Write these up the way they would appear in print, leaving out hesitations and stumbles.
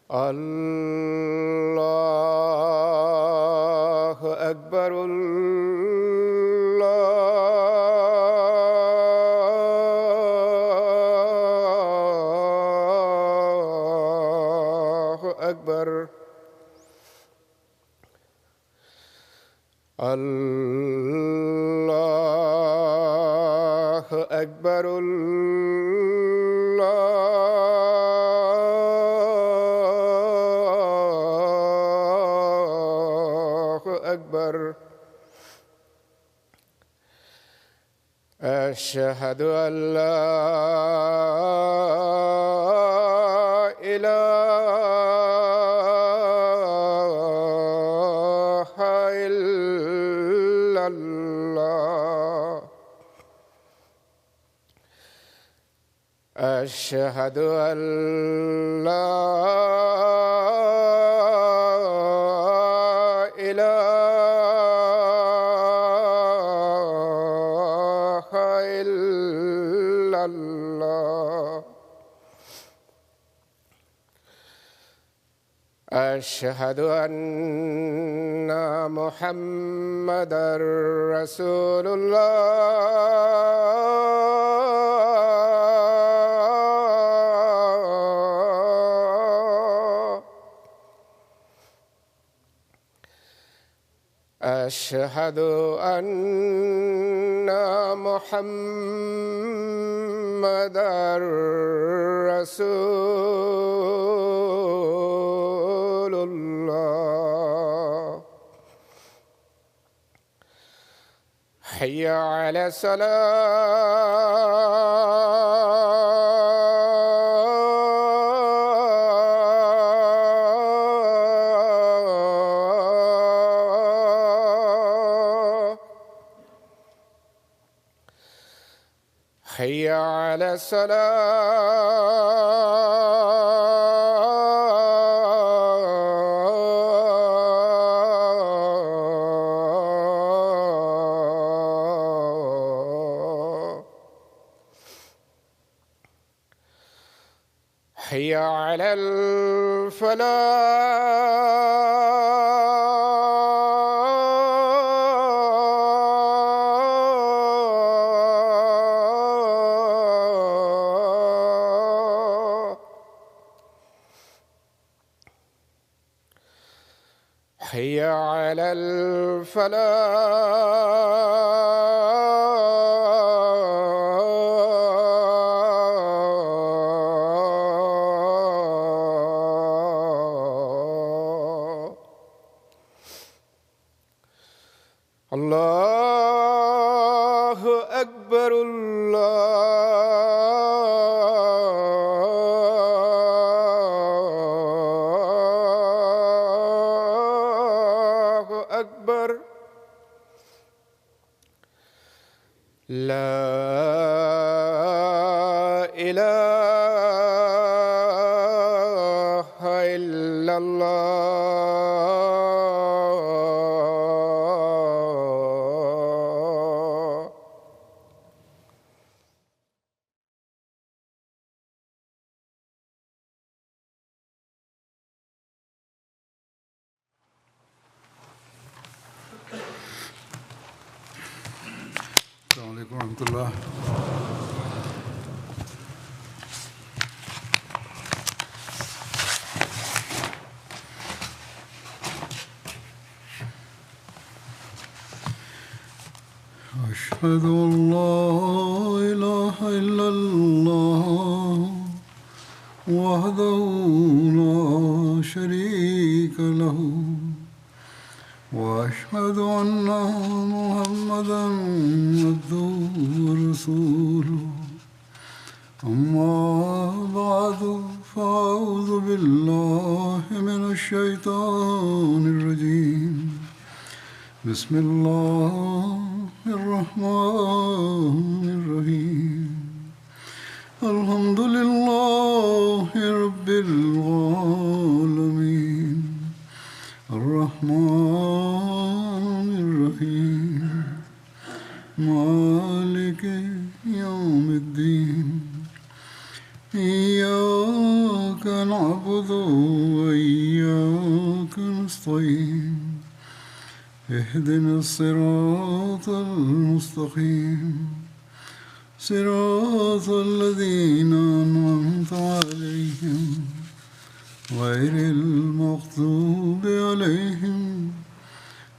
الله أكبر. الله أكبر. الله أكبر. الله أكبر. أشهد أن لا إله إلا الله. أشهد أن لا إله إلا الله. أشهد أن محمدًا رسول الله. أشهد أن محمدًا رسول الله. حي على الصلاة. حي على الصلاة. حي على الفلاح. حي على الفلاح. الله أكبر. الله أكبر. لا إله إلا الله. السلام عليكم ورحمة الله. أشهد أن لا إله إلا الله وحده لا شريك له وأشهد أن محمدًا عبده ورسوله. أما بعد فأعوذ بالله من الشيطان الرجيم. بسم الله الرحمن الرحيم. الحمد لله رب العالمين. الرحمن الرحيم. مالك يوم الدين. إياك نعبد وإياك نستعين اهدنا الصراط المستقيم صراط الذين أنعمت عليهم غير المغضوب عليهم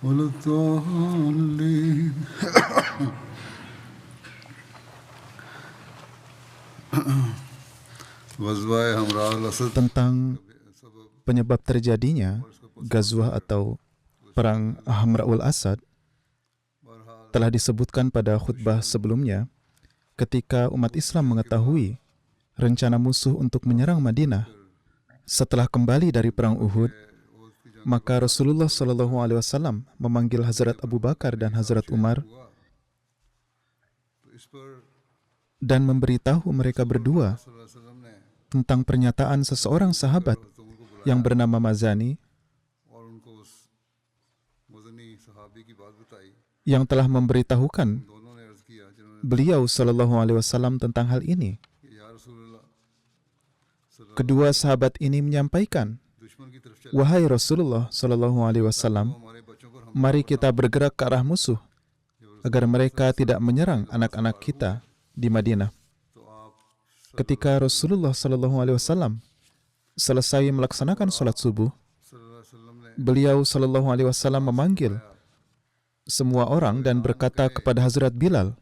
ولا الضالين. Tentang penyebab terjadinya Ghazwah atau Perang Hamra'ul Asad telah disebutkan pada khutbah sebelumnya. Ketika umat Islam mengetahui rencana musuh untuk menyerang Madinah setelah kembali dari Perang Uhud, maka Rasulullah SAW memanggil Hazrat Abu Bakar dan Hazrat Umar dan memberitahu mereka berdua tentang pernyataan seseorang sahabat yang bernama Mazani yang telah memberitahukan beliau SAW tentang hal ini. Kedua sahabat ini menyampaikan, "Wahai Rasulullah SAW, mari kita bergerak ke arah musuh agar mereka tidak menyerang anak-anak kita di Madinah." Ketika Rasulullah SAW selesai melaksanakan sholat subuh, beliau SAW memanggil semua orang dan berkata kepada Hazrat Bilal,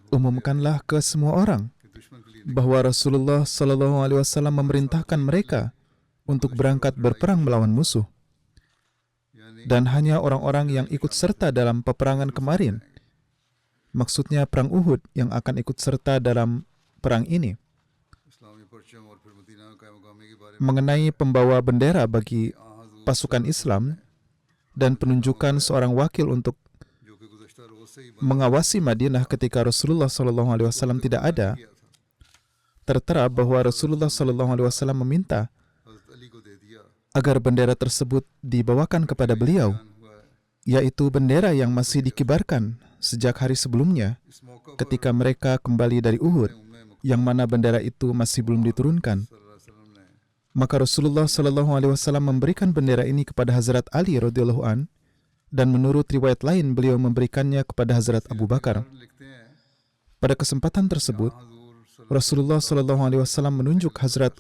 "Umumkanlah ke semua orang bahwa Rasulullah SAW memerintahkan mereka untuk berangkat berperang melawan musuh. Dan hanya orang-orang yang ikut serta dalam peperangan kemarin, maksudnya Perang Uhud, yang akan ikut serta dalam perang ini. Mengenai pembawa bendera bagi pasukan Islam dan penunjukan seorang wakil untuk mengawasi Madinah ketika Rasulullah SAW tidak ada, tertera bahwa Rasulullah SAW meminta agar bendera tersebut dibawakan kepada beliau, yaitu bendera yang masih dikibarkan sejak hari sebelumnya ketika mereka kembali dari Uhud, yang mana bendera itu masih belum diturunkan. Maka Rasulullah SAW memberikan bendera ini kepada Hazrat Ali radhiyallahu an, dan menurut riwayat lain beliau memberikannya kepada Hazrat Abu Bakar. Pada kesempatan tersebut, Rasulullah SAW menunjuk Hazrat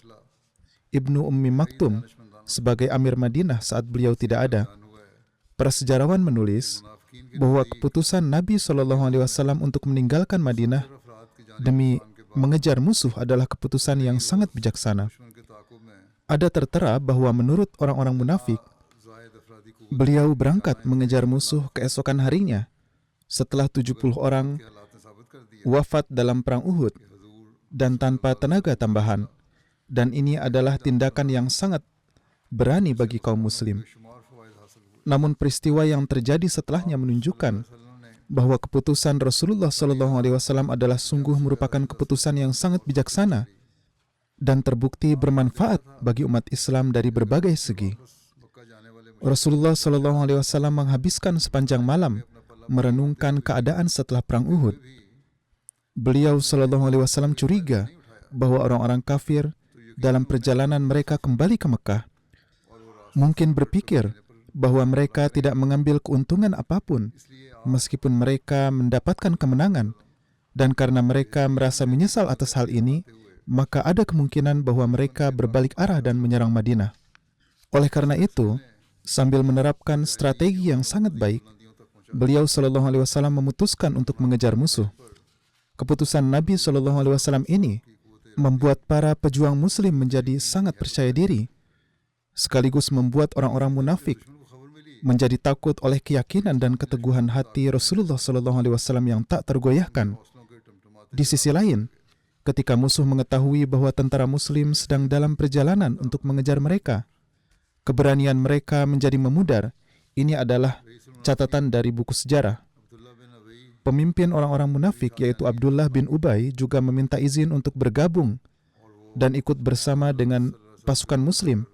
Ibnu Ummi Maktum sebagai Amir Madinah saat beliau tidak ada. Para sejarawan menulis bahwa keputusan Nabi SAW untuk meninggalkan Madinah demi mengejar musuh adalah keputusan yang sangat bijaksana. Ada tertera bahwa menurut orang-orang munafik, beliau berangkat mengejar musuh keesokan harinya setelah 70 orang wafat dalam Perang Uhud dan tanpa tenaga tambahan. Dan ini adalah tindakan yang sangat berani bagi kaum muslim. Namun peristiwa yang terjadi setelahnya menunjukkan bahwa keputusan Rasulullah SAW adalah sungguh merupakan keputusan yang sangat bijaksana dan terbukti bermanfaat bagi umat Islam dari berbagai segi. Rasulullah SAW menghabiskan sepanjang malam merenungkan keadaan setelah Perang Uhud. Beliau SAW curiga bahwa orang-orang kafir dalam perjalanan mereka kembali ke Mekah mungkin berpikir bahwa mereka tidak mengambil keuntungan apapun meskipun mereka mendapatkan kemenangan, dan karena mereka merasa menyesal atas hal ini, maka ada kemungkinan bahwa mereka berbalik arah dan menyerang Madinah. Oleh karena itu, sambil menerapkan strategi yang sangat baik, beliau SAW memutuskan untuk mengejar musuh. Keputusan Nabi SAW ini membuat para pejuang muslim menjadi sangat percaya diri, sekaligus membuat orang-orang munafik menjadi takut oleh keyakinan dan keteguhan hati Rasulullah SAW yang tak tergoyahkan. Di sisi lain, ketika musuh mengetahui bahwa tentara muslim sedang dalam perjalanan untuk mengejar mereka, keberanian mereka menjadi memudar. Ini adalah catatan dari buku sejarah. Pemimpin orang-orang munafik, yaitu Abdullah bin Ubay, juga meminta izin untuk bergabung dan ikut bersama dengan pasukan muslim.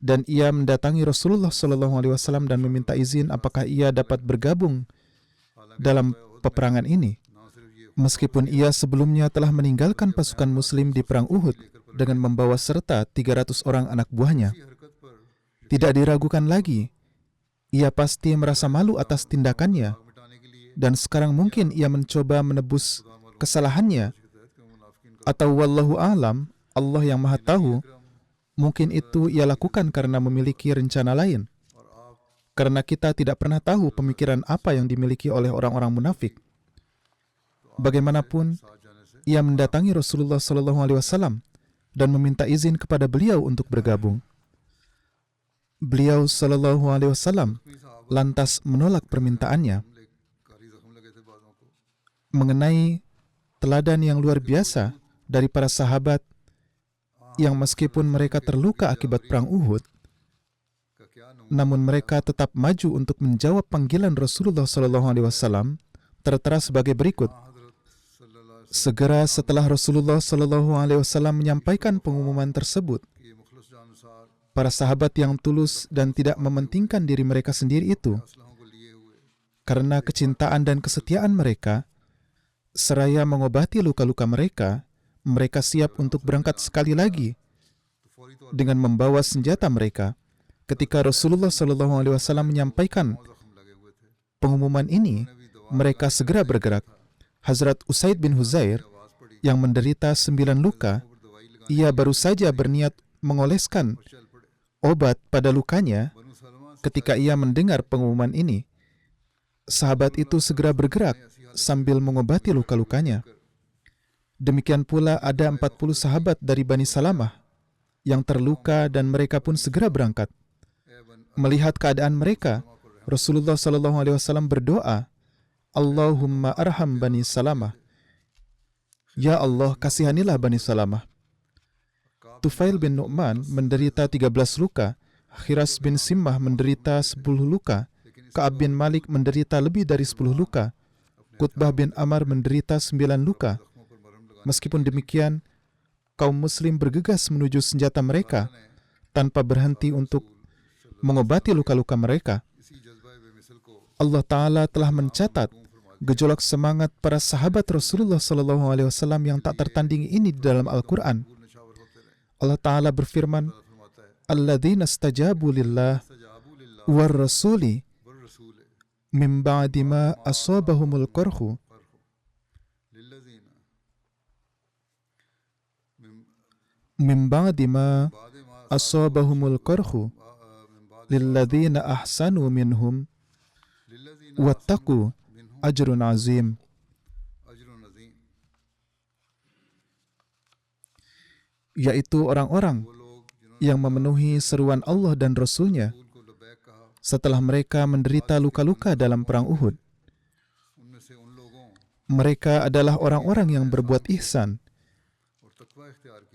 Dan ia mendatangi Rasulullah SAW dan meminta izin apakah ia dapat bergabung dalam peperangan ini. Meskipun ia sebelumnya telah meninggalkan pasukan Muslim di Perang Uhud dengan membawa serta 300 orang anak buahnya, tidak diragukan lagi, ia pasti merasa malu atas tindakannya, dan sekarang mungkin ia mencoba menebus kesalahannya, atau wallahu a'lam, Allah yang maha tahu, mungkin itu ia lakukan karena memiliki rencana lain. Karena kita tidak pernah tahu pemikiran apa yang dimiliki oleh orang-orang munafik. Bagaimanapun, ia mendatangi Rasulullah SAW dan meminta izin kepada beliau untuk bergabung. Beliau SAW lantas menolak permintaannya. Mengenai teladan yang luar biasa dari para sahabat yang meskipun mereka terluka akibat perang Uhud, namun mereka tetap maju untuk menjawab panggilan Rasulullah SAW, tertera sebagai berikut. Segera setelah Rasulullah SAW menyampaikan pengumuman tersebut, para sahabat yang tulus dan tidak mementingkan diri mereka sendiri itu, karena kecintaan dan kesetiaan mereka, seraya mengobati luka-luka mereka, mereka siap untuk berangkat sekali lagi dengan membawa senjata mereka. Ketika Rasulullah SAW menyampaikan pengumuman ini, mereka segera bergerak. Hazrat Usaid bin Huzair yang menderita 9 luka, ia baru saja berniat mengoleskan obat pada lukanya. Ketika ia mendengar pengumuman ini, sahabat itu segera bergerak sambil mengobati luka-lukanya. Demikian pula ada 40 sahabat dari Bani Salamah yang terluka dan mereka pun segera berangkat. Melihat keadaan mereka, Rasulullah SAW berdoa, Allahumma arham Bani Salamah. Ya Allah, kasihanilah Bani Salamah. Tufail bin Nu'man menderita 13 luka, Khiras bin Simmah menderita 10 luka, Ka'ab bin Malik menderita lebih dari 10 luka, Qutbah bin Amr menderita 9 luka. Meskipun demikian, kaum muslim bergegas menuju senjata mereka tanpa berhenti untuk mengobati luka-luka mereka. Allah Ta'ala telah mencatat gejolak semangat para sahabat Rasulullah SAW yang tak tertandingi ini di dalam Al-Quran. Allah Ta'ala berfirman, Alladzina stajabu lillah war rasuli min ba'di ma asabahumul qarhu min ba'di ma asabahumul qarhu lilladzina ahsanu minhum wattaqu ajrun azim. Yaitu orang-orang yang memenuhi seruan Allah dan Rasul-Nya setelah mereka menderita luka-luka dalam perang Uhud. Mereka adalah orang-orang yang berbuat ihsan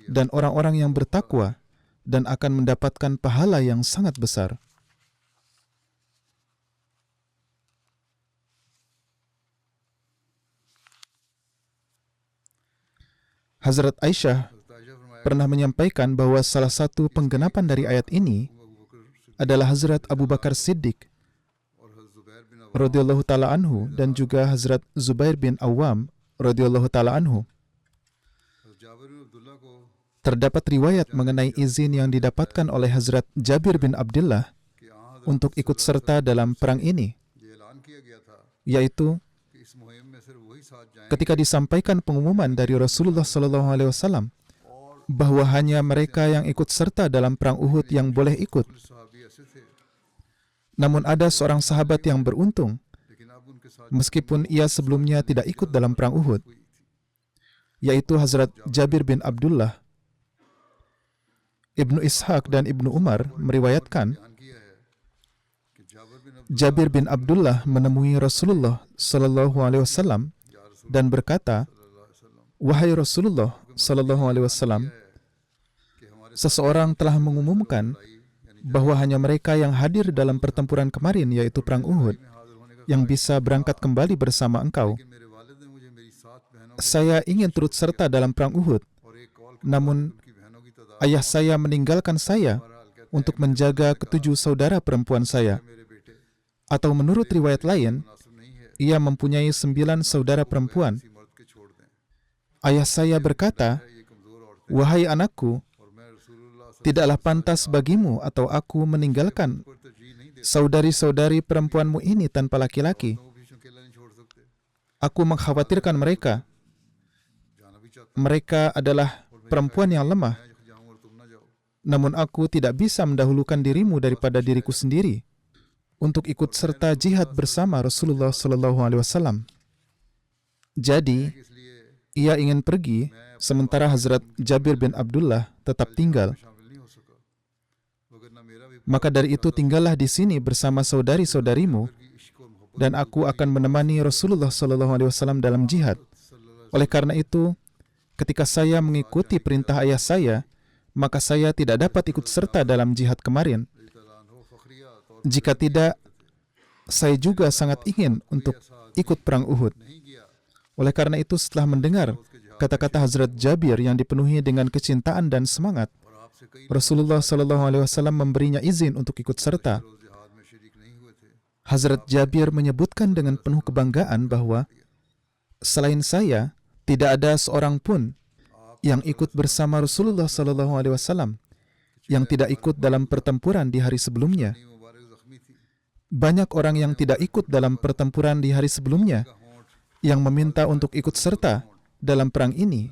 dan orang-orang yang bertakwa dan akan mendapatkan pahala yang sangat besar. Hazrat Aisyah pernah menyampaikan bahwa salah satu penggenapan dari ayat ini adalah Hazrat Abu Bakar Siddiq radhiyallahu taala anhu dan juga Hazrat Zubair bin Awam radhiyallahu taala anhu. Terdapat riwayat mengenai izin yang didapatkan oleh Hazrat Jabir bin Abdullah untuk ikut serta dalam perang ini, yaitu ketika disampaikan pengumuman dari Rasulullah SAW bahwa hanya mereka yang ikut serta dalam perang Uhud yang boleh ikut. Namun ada seorang sahabat yang beruntung, meskipun ia sebelumnya tidak ikut dalam perang Uhud, yaitu Hazrat Jabir bin Abdullah. Ibnu Ishaq dan Ibnu Umar meriwayatkan, Jabir bin Abdullah menemui Rasulullah SAW dan berkata, Wahai Rasulullah SAW, seseorang telah mengumumkan bahwa hanya mereka yang hadir dalam pertempuran kemarin, yaitu perang Uhud, yang bisa berangkat kembali bersama engkau. Saya ingin turut serta dalam perang Uhud, namun ayah saya meninggalkan saya untuk menjaga ketujuh saudara perempuan saya. Atau menurut riwayat lain, ia mempunyai 9 saudara perempuan, Ayah saya berkata, "Wahai anakku, tidaklah pantas bagimu atau aku meninggalkan saudari-saudari perempuanmu ini tanpa laki-laki. Aku mengkhawatirkan mereka. Mereka adalah perempuan yang lemah. Namun aku tidak bisa mendahulukan dirimu daripada diriku sendiri untuk ikut serta jihad bersama Rasulullah SAW." Jadi, ia ingin pergi, sementara Hazrat Jabir bin Abdullah tetap tinggal. Maka dari itu tinggallah di sini bersama saudari-saudarimu, dan aku akan menemani Rasulullah SAW dalam jihad. Oleh karena itu, ketika saya mengikuti perintah ayah saya, maka saya tidak dapat ikut serta dalam jihad kemarin. Jika tidak, saya juga sangat ingin untuk ikut perang Uhud. Oleh karena itu, setelah mendengar kata-kata Hazrat Jabir yang dipenuhi dengan kecintaan dan semangat, Rasulullah SAW memberinya izin untuk ikut serta. Hazrat Jabir menyebutkan dengan penuh kebanggaan bahwa selain saya, tidak ada seorang pun yang ikut bersama Rasulullah SAW yang tidak ikut dalam pertempuran di hari sebelumnya. Banyak orang yang tidak ikut dalam pertempuran di hari sebelumnya yang meminta untuk ikut serta dalam perang ini,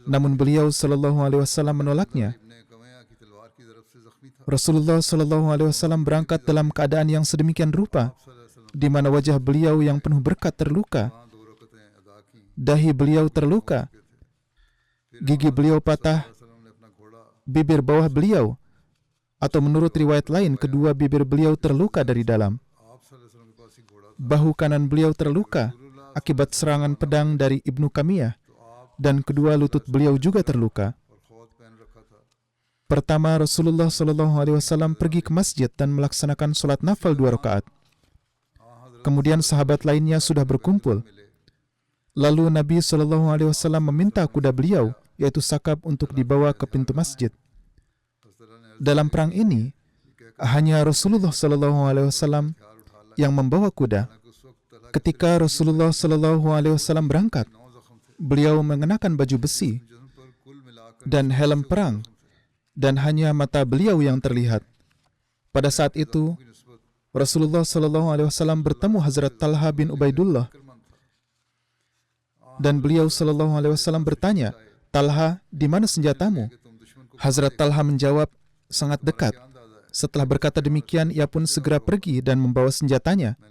namun beliau SAW menolaknya. Rasulullah SAW berangkat dalam keadaan yang sedemikian rupa, di mana wajah beliau yang penuh berkat terluka, dahi beliau terluka, gigi beliau patah, bibir bawah beliau, atau menurut riwayat lain, kedua bibir beliau terluka dari dalam. Bahu kanan beliau terluka akibat serangan pedang dari Ibnu Kamiyah, dan kedua lutut beliau juga terluka. Pertama, Rasulullah SAW pergi ke masjid dan melaksanakan sholat nafal 2 rakaat. Kemudian sahabat lainnya sudah berkumpul. Lalu Nabi SAW meminta kuda beliau, yaitu Sakab, untuk dibawa ke pintu masjid. Dalam perang ini, hanya Rasulullah SAW yang membawa kuda. Ketika Rasulullah SAW berangkat, beliau mengenakan baju besi dan helm perang, dan hanya mata beliau yang terlihat. Pada saat itu, Rasulullah SAW bertemu Hazrat Talha bin Ubaidullah, dan beliau SAW bertanya, "Talha, di mana senjatamu?" Hazrat Talha menjawab, "Sangat dekat." Setelah berkata demikian, ia pun segera pergi dan membawa senjatanya.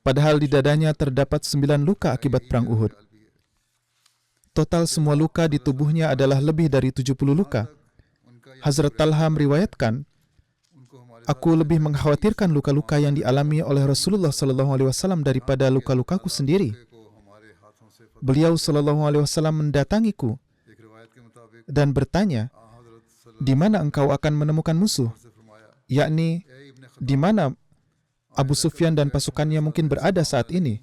Padahal di dadanya terdapat 9 luka akibat perang Uhud. Total semua luka di tubuhnya adalah lebih dari 70 luka. Hazrat Talha meriwayatkan, "Aku lebih mengkhawatirkan luka-luka yang dialami oleh Rasulullah SAW daripada luka-lukaku sendiri." Beliau SAW mendatangiku dan bertanya, "Di mana engkau akan menemukan musuh?" Yakni, di mana Abu Sufyan dan pasukannya mungkin berada saat ini.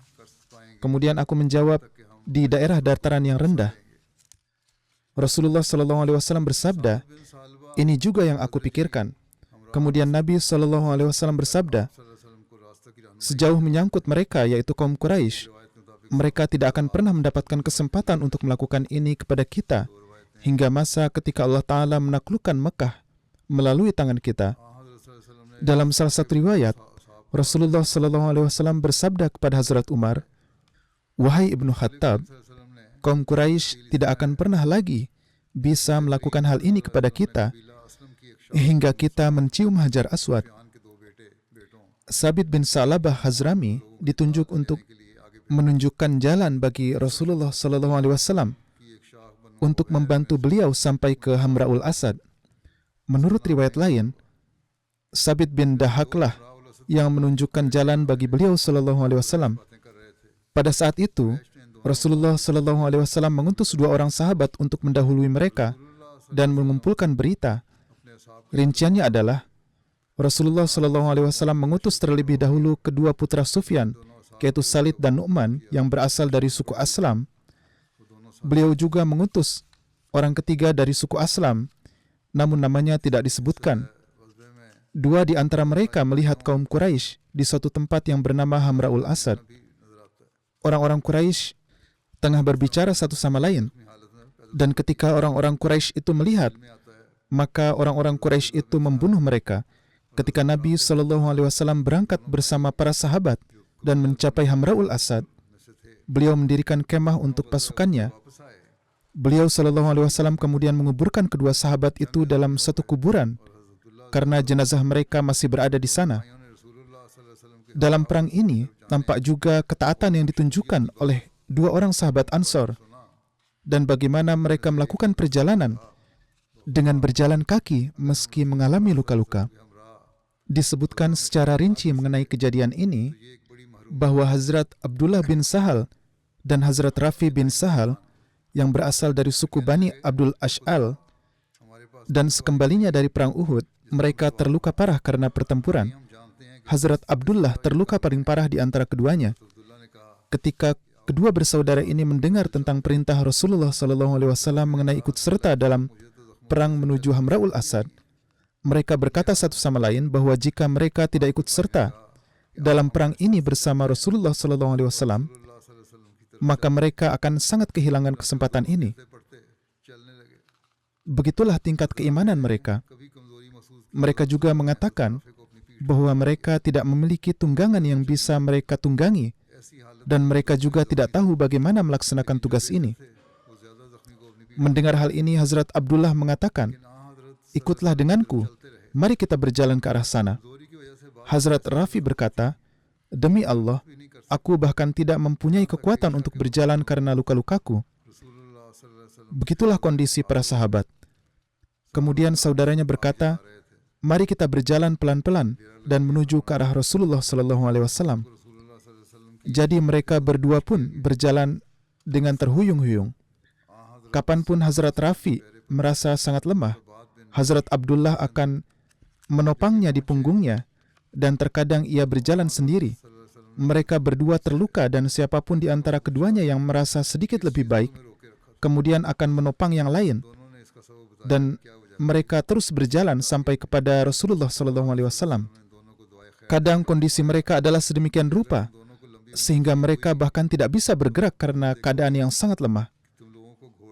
Kemudian aku menjawab, "Di daerah dataran yang rendah." Rasulullah SAW bersabda, "Ini juga yang aku pikirkan." Kemudian Nabi SAW bersabda, "Sejauh menyangkut mereka, yaitu kaum Quraisy, mereka tidak akan pernah mendapatkan kesempatan untuk melakukan ini kepada kita hingga masa ketika Allah Ta'ala menaklukkan Mekah melalui tangan kita." Dalam salah satu riwayat, Rasulullah SAW bersabda kepada Hazrat Umar, "Wahai Ibnu Khattab, kaum Quraisy tidak akan pernah lagi bisa melakukan hal ini kepada kita hingga kita mencium Hajar Aswad." Sabit bin Sa'labah Hazrami ditunjuk untuk menunjukkan jalan bagi Rasulullah SAW untuk membantu beliau sampai ke Hamra'ul Asad. Menurut riwayat lain, Sabit bin Dahaklah yang menunjukkan jalan bagi beliau SAW. Pada saat itu, Rasulullah SAW mengutus 2 orang sahabat untuk mendahului mereka dan mengumpulkan berita. Rinciannya adalah, Rasulullah SAW mengutus terlebih dahulu kedua putra Sufyan, yaitu Salid dan Nu'man yang berasal dari suku Aslam. Beliau juga mengutus orang ketiga dari suku Aslam, namun namanya tidak disebutkan. 2 di antara mereka melihat kaum Quraisy di suatu tempat yang bernama Hamra'ul Asad. Orang-orang Quraisy tengah berbicara satu sama lain. Dan ketika orang-orang Quraisy itu melihat, maka orang-orang Quraisy itu membunuh mereka. Ketika Nabi SAW berangkat bersama para sahabat dan mencapai Hamra'ul Asad, beliau mendirikan kemah untuk pasukannya. Beliau SAW kemudian menguburkan kedua sahabat itu dalam satu kuburan karena jenazah mereka masih berada di sana. Dalam perang ini, nampak juga ketaatan yang ditunjukkan oleh dua orang sahabat Ansor dan bagaimana mereka melakukan perjalanan dengan berjalan kaki meski mengalami luka-luka. Disebutkan secara rinci mengenai kejadian ini bahwa Hazrat Abdullah bin Sahal dan Hazrat Rafi bin Sahal yang berasal dari suku Bani Abdul Ash'al dan sekembalinya dari perang Uhud, mereka terluka parah karena pertempuran. Hazrat Abdullah terluka paling parah di antara keduanya. Ketika kedua bersaudara ini mendengar tentang perintah Rasulullah SAW mengenai ikut serta dalam perang menuju Hamra'ul Asad, mereka berkata satu sama lain bahwa jika mereka tidak ikut serta dalam perang ini bersama Rasulullah SAW, maka mereka akan sangat kehilangan kesempatan ini. Begitulah tingkat keimanan mereka. Mereka juga mengatakan bahwa mereka tidak memiliki tunggangan yang bisa mereka tunggangi, dan mereka juga tidak tahu bagaimana melaksanakan tugas ini. Mendengar hal ini, Hazrat Abdullah mengatakan, "Ikutlah denganku, mari kita berjalan ke arah sana." Hazrat Rafi berkata, "Demi Allah, aku bahkan tidak mempunyai kekuatan untuk berjalan karena luka-lukaku." Begitulah kondisi para sahabat. Kemudian saudaranya berkata, "Mari kita berjalan pelan-pelan dan menuju ke arah Rasulullah SAW." Jadi mereka berdua pun berjalan dengan terhuyung-huyung. Kapanpun Hazrat Rafi merasa sangat lemah, Hazrat Abdullah akan menopangnya di punggungnya, dan terkadang ia berjalan sendiri. Mereka berdua terluka dan siapapun di antara keduanya yang merasa sedikit lebih baik, kemudian akan menopang yang lain. Dan mereka terus berjalan sampai kepada Rasulullah SAW. Kadang kondisi mereka adalah sedemikian rupa, sehingga mereka bahkan tidak bisa bergerak karena keadaan yang sangat lemah.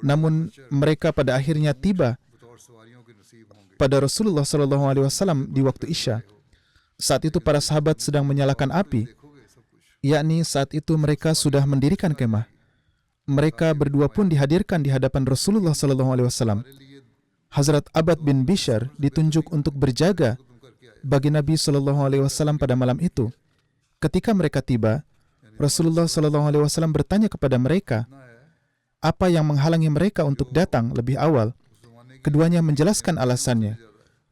Namun mereka pada akhirnya tiba pada Rasulullah SAW di waktu Isya. Saat itu para sahabat sedang menyalakan api, yakni saat itu mereka sudah mendirikan kemah. Mereka berdua pun dihadirkan di hadapan Rasulullah SAW. Hazrat Abad bin Bishr ditunjuk untuk berjaga bagi Nabi SAW pada malam itu. Ketika mereka tiba, Rasulullah SAW bertanya kepada mereka, apa yang menghalangi mereka untuk datang lebih awal. Keduanya menjelaskan alasannya.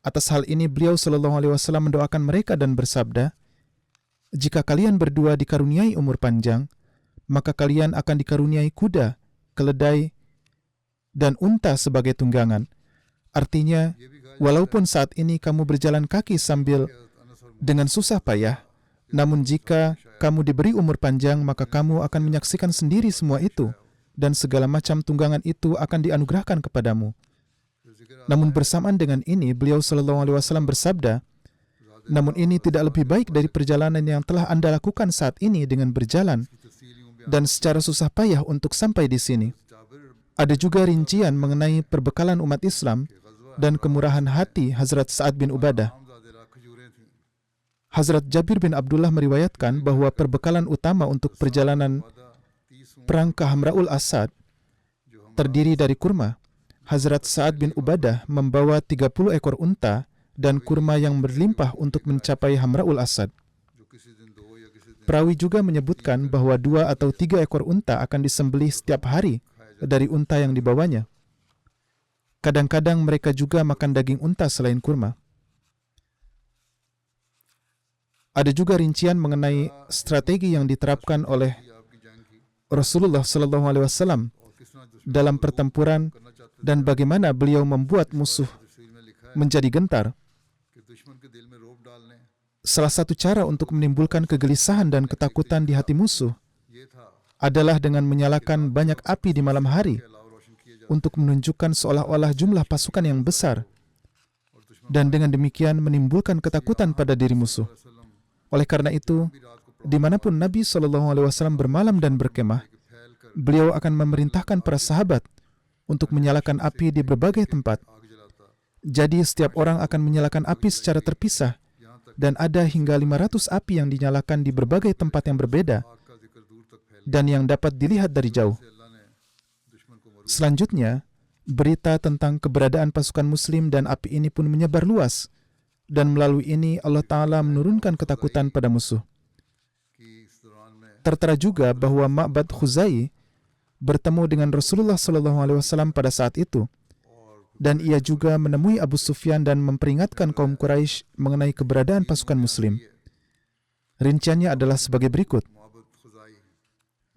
Atas hal ini beliau SAW mendoakan mereka dan bersabda, "Jika kalian berdua dikaruniai umur panjang, maka kalian akan dikaruniai kuda, keledai, dan unta sebagai tunggangan." Artinya, walaupun saat ini kamu berjalan kaki sambil dengan susah payah, namun jika kamu diberi umur panjang, maka kamu akan menyaksikan sendiri semua itu, dan segala macam tunggangan itu akan dianugerahkan kepadamu. Namun bersamaan dengan ini, beliau SAW bersabda, "Namun ini tidak lebih baik dari perjalanan yang telah Anda lakukan saat ini dengan berjalan dan secara susah payah untuk sampai di sini." Ada juga rincian mengenai perbekalan umat Islam dan kemurahan hati Hazrat Sa'ad bin Ubadah. Hazrat Jabir bin Abdullah meriwayatkan bahwa perbekalan utama untuk perjalanan perang ke Hamra'ul Asad terdiri dari kurma. Hazrat Sa'ad bin Ubadah membawa 30 ekor unta dan kurma yang berlimpah untuk mencapai Hamra'ul Asad. Perawi juga menyebutkan bahwa 2 atau 3 ekor unta akan disembelih setiap hari dari unta yang dibawanya. Kadang-kadang mereka juga makan daging unta selain kurma. Ada juga rincian mengenai strategi yang diterapkan oleh Rasulullah SAW dalam pertempuran dan bagaimana beliau membuat musuh menjadi gentar. Salah satu cara untuk menimbulkan kegelisahan dan ketakutan di hati musuh adalah dengan menyalakan banyak api di malam hari untuk menunjukkan seolah-olah jumlah pasukan yang besar, dan dengan demikian menimbulkan ketakutan pada diri musuh. Oleh karena itu, dimanapun Nabi SAW bermalam dan berkemah, beliau akan memerintahkan para sahabat untuk menyalakan api di berbagai tempat. Jadi setiap orang akan menyalakan api secara terpisah, dan ada hingga 500 api yang dinyalakan di berbagai tempat yang berbeda dan yang dapat dilihat dari jauh. Selanjutnya, berita tentang keberadaan pasukan Muslim dan api ini pun menyebar luas, dan melalui ini Allah Ta'ala menurunkan ketakutan pada musuh. Tertera juga bahwa Ma'bad Khuzai bertemu dengan Rasulullah SAW pada saat itu, dan ia juga menemui Abu Sufyan dan memperingatkan kaum Quraisy mengenai keberadaan pasukan Muslim. Rinciannya adalah sebagai berikut.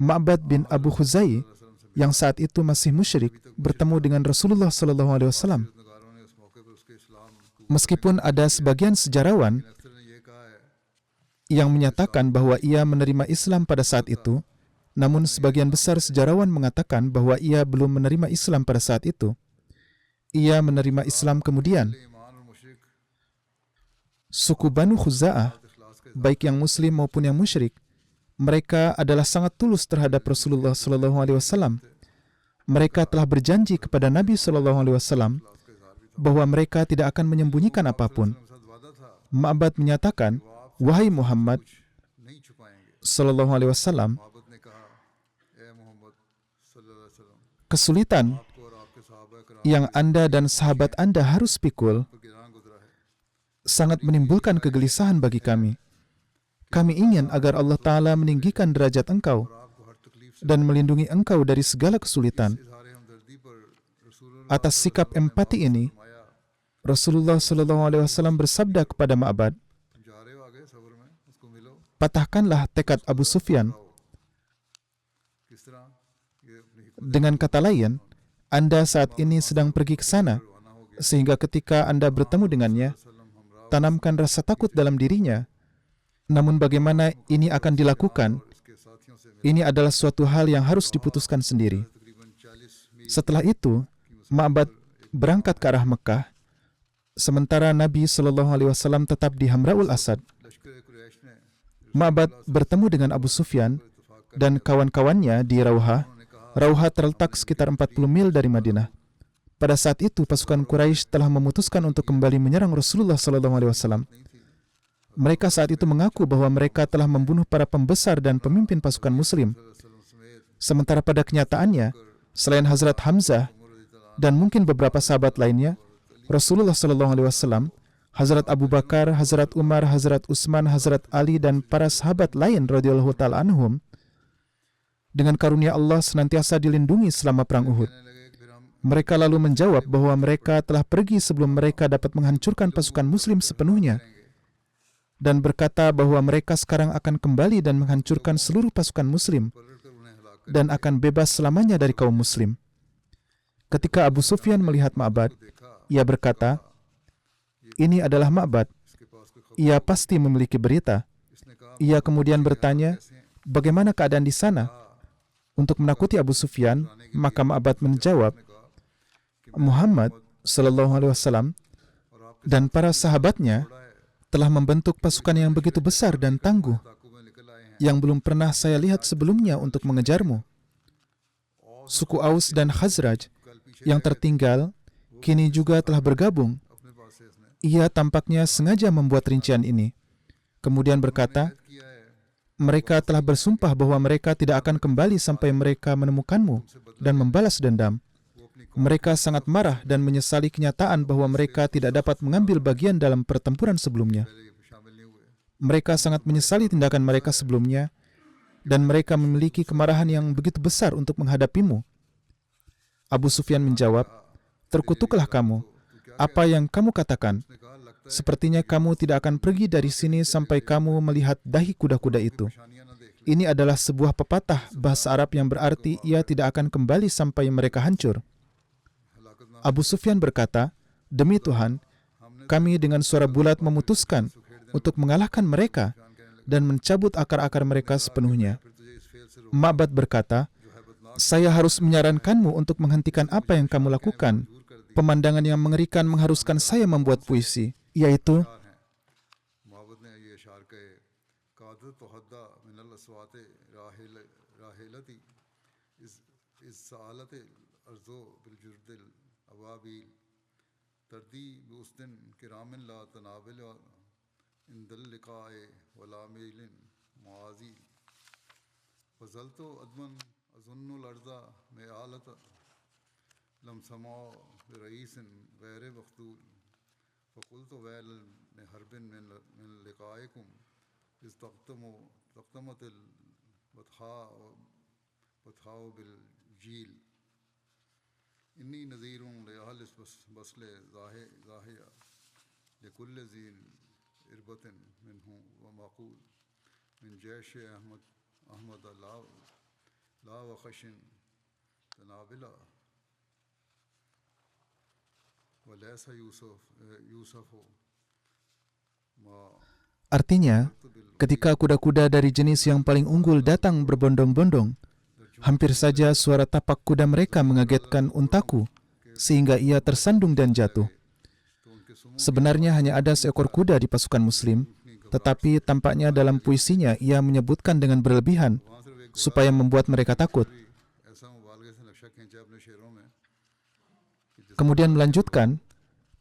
Ma'bad bin Abu Khuzai yang saat itu masih musyrik bertemu dengan Rasulullah SAW. Meskipun ada sebagian sejarawan yang menyatakan bahwa ia menerima Islam pada saat itu, namun sebagian besar sejarawan mengatakan bahwa ia belum menerima Islam pada saat itu. Ia menerima Islam kemudian. Suku Banu Khuza'ah, baik yang Muslim maupun yang musyrik, mereka adalah sangat tulus terhadap Rasulullah SAW. Mereka telah berjanji kepada Nabi SAW bahwa mereka tidak akan menyembunyikan apapun. Ma'bad menyatakan, "Wahai Muhammad SAW, kesulitan yang Anda dan sahabat Anda harus pikul sangat menimbulkan kegelisahan bagi kami. Kami ingin agar Allah Ta'ala meninggikan derajat engkau dan melindungi engkau dari segala kesulitan." Atas sikap empati ini, Rasulullah SAW bersabda kepada Ma'bad, "Patahkanlah tekad Abu Sufyan." Dengan kata lain, Anda saat ini sedang pergi ke sana, sehingga ketika Anda bertemu dengannya, tanamkan rasa takut dalam dirinya. Namun bagaimana ini akan dilakukan? Ini adalah suatu hal yang harus diputuskan sendiri. Setelah itu, Ma'bad berangkat ke arah Mekah, sementara Nabi SAW tetap di Hamra'ul Asad. Ma'bad bertemu dengan Abu Sufyan dan kawan-kawannya di Rauhah. Rauhah terletak sekitar 40 mil dari Madinah. Pada saat itu, pasukan Quraisy telah memutuskan untuk kembali menyerang Rasulullah SAW. Mereka saat itu mengaku bahwa mereka telah membunuh para pembesar dan pemimpin pasukan Muslim. Sementara pada kenyataannya, selain Hazrat Hamzah dan mungkin beberapa sahabat lainnya, Rasulullah SAW, Hazrat Abu Bakar, Hazrat Umar, Hazrat Utsman, Hazrat Ali, dan para sahabat lain radhiyallahu ta'ala anhum, dengan karunia Allah senantiasa dilindungi selama perang Uhud. Mereka lalu menjawab bahwa mereka telah pergi sebelum mereka dapat menghancurkan pasukan Muslim sepenuhnya, dan berkata bahwa mereka sekarang akan kembali dan menghancurkan seluruh pasukan Muslim dan akan bebas selamanya dari kaum Muslim. Ketika Abu Sufyan melihat Ma'bad, ia berkata, "Ini adalah Ma'bad. Ia pasti memiliki berita." Ia kemudian bertanya, "Bagaimana keadaan di sana?" Untuk menakuti Abu Sufyan, maka Ma'bad menjawab, "Muhammad SAW dan para sahabatnya telah membentuk pasukan yang begitu besar dan tangguh yang belum pernah saya lihat sebelumnya untuk mengejarmu. Suku Aus dan Khazraj yang tertinggal kini juga telah bergabung." Ia tampaknya sengaja membuat rincian ini. Kemudian berkata, "Mereka telah bersumpah bahwa mereka tidak akan kembali sampai mereka menemukanmu dan membalas dendam. Mereka sangat marah dan menyesali kenyataan bahwa mereka tidak dapat mengambil bagian dalam pertempuran sebelumnya. Mereka sangat menyesali tindakan mereka sebelumnya, dan mereka memiliki kemarahan yang begitu besar untuk menghadapimu." Abu Sufyan menjawab, "Terkutuklah kamu. Apa yang kamu katakan? Sepertinya kamu tidak akan pergi dari sini sampai kamu melihat dahi kuda-kuda itu." Ini adalah sebuah pepatah bahasa Arab yang berarti ia tidak akan kembali sampai mereka hancur. Abu Sufyan berkata, "Demi Tuhan, kami dengan suara bulat memutuskan untuk mengalahkan mereka dan mencabut akar-akar mereka sepenuhnya." Ma'bad berkata, "Saya harus menyarankanmu untuk menghentikan apa yang kamu lakukan. Pemandangan yang mengerikan mengharuskan saya membuat puisi, yaitu इस सालत अर्ज़ो बिलजुर्द अवाबील तर्दी उस दिन किरामिन ला तनाबिल इंदल लिकाए वलामिलिन मुआजी फजल तो अदमन अजुन्नुल अर्ज़ा में आलत लम समाओ रईसन गैर मखदूल फ़कुल तो वैल ने हरबिन मिन लिकाएकुम इस तख्तमतिल बथाओ बिल जील इन्नी नज़ीरों लेहल इस बसले ज़ाहिया लेकुल्ल ज़ीन इरबतिन मिनहु व माक़ूल मिन जैश अहमद ला व खशिन तनाबिला व लैसा यूसुफ मा Artinya, ketika kuda-kuda dari jenis yang paling unggul datang berbondong-bondong, hampir saja suara tapak kuda mereka mengagetkan untaku, sehingga ia tersandung dan jatuh. Sebenarnya hanya ada seekor kuda di pasukan Muslim, tetapi tampaknya dalam puisinya ia menyebutkan dengan berlebihan, supaya membuat mereka takut. Kemudian melanjutkan,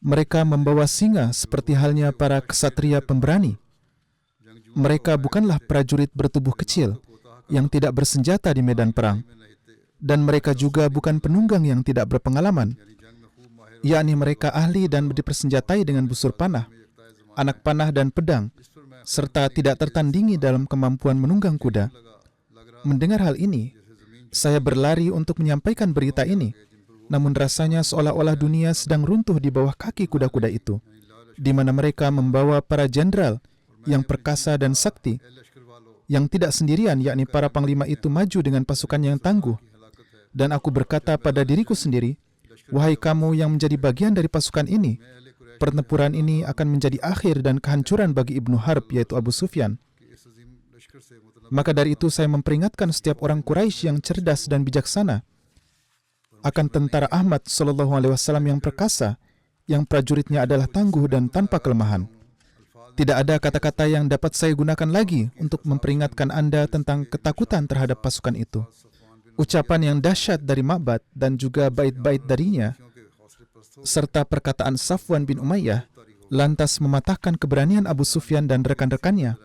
mereka membawa singa seperti halnya para ksatria pemberani. Mereka bukanlah prajurit bertubuh kecil yang tidak bersenjata di medan perang, dan mereka juga bukan penunggang yang tidak berpengalaman, yakni mereka ahli dan dipersenjatai dengan busur panah, anak panah dan pedang, serta tidak tertandingi dalam kemampuan menunggang kuda. Mendengar hal ini, saya berlari untuk menyampaikan berita ini, namun rasanya seolah-olah dunia sedang runtuh di bawah kaki kuda-kuda itu, di mana mereka membawa para jenderal yang perkasa dan sakti, yang tidak sendirian, yakni para panglima itu maju dengan pasukan yang tangguh. Dan aku berkata pada diriku sendiri, wahai kamu yang menjadi bagian dari pasukan ini, pertempuran ini akan menjadi akhir dan kehancuran bagi Ibnu Harb, yaitu Abu Sufyan. Maka dari itu saya memperingatkan setiap orang Quraisy yang cerdas dan bijaksana akan tentara Ahmad SAW yang perkasa, yang prajuritnya adalah tangguh dan tanpa kelemahan. Tidak ada kata-kata yang dapat saya gunakan lagi untuk memperingatkan Anda tentang ketakutan terhadap pasukan itu. Ucapan yang dahsyat dari Ma'bad dan juga bait-bait darinya, serta perkataan Safwan bin Umayyah, lantas mematahkan keberanian Abu Sufyan dan rekan-rekannya.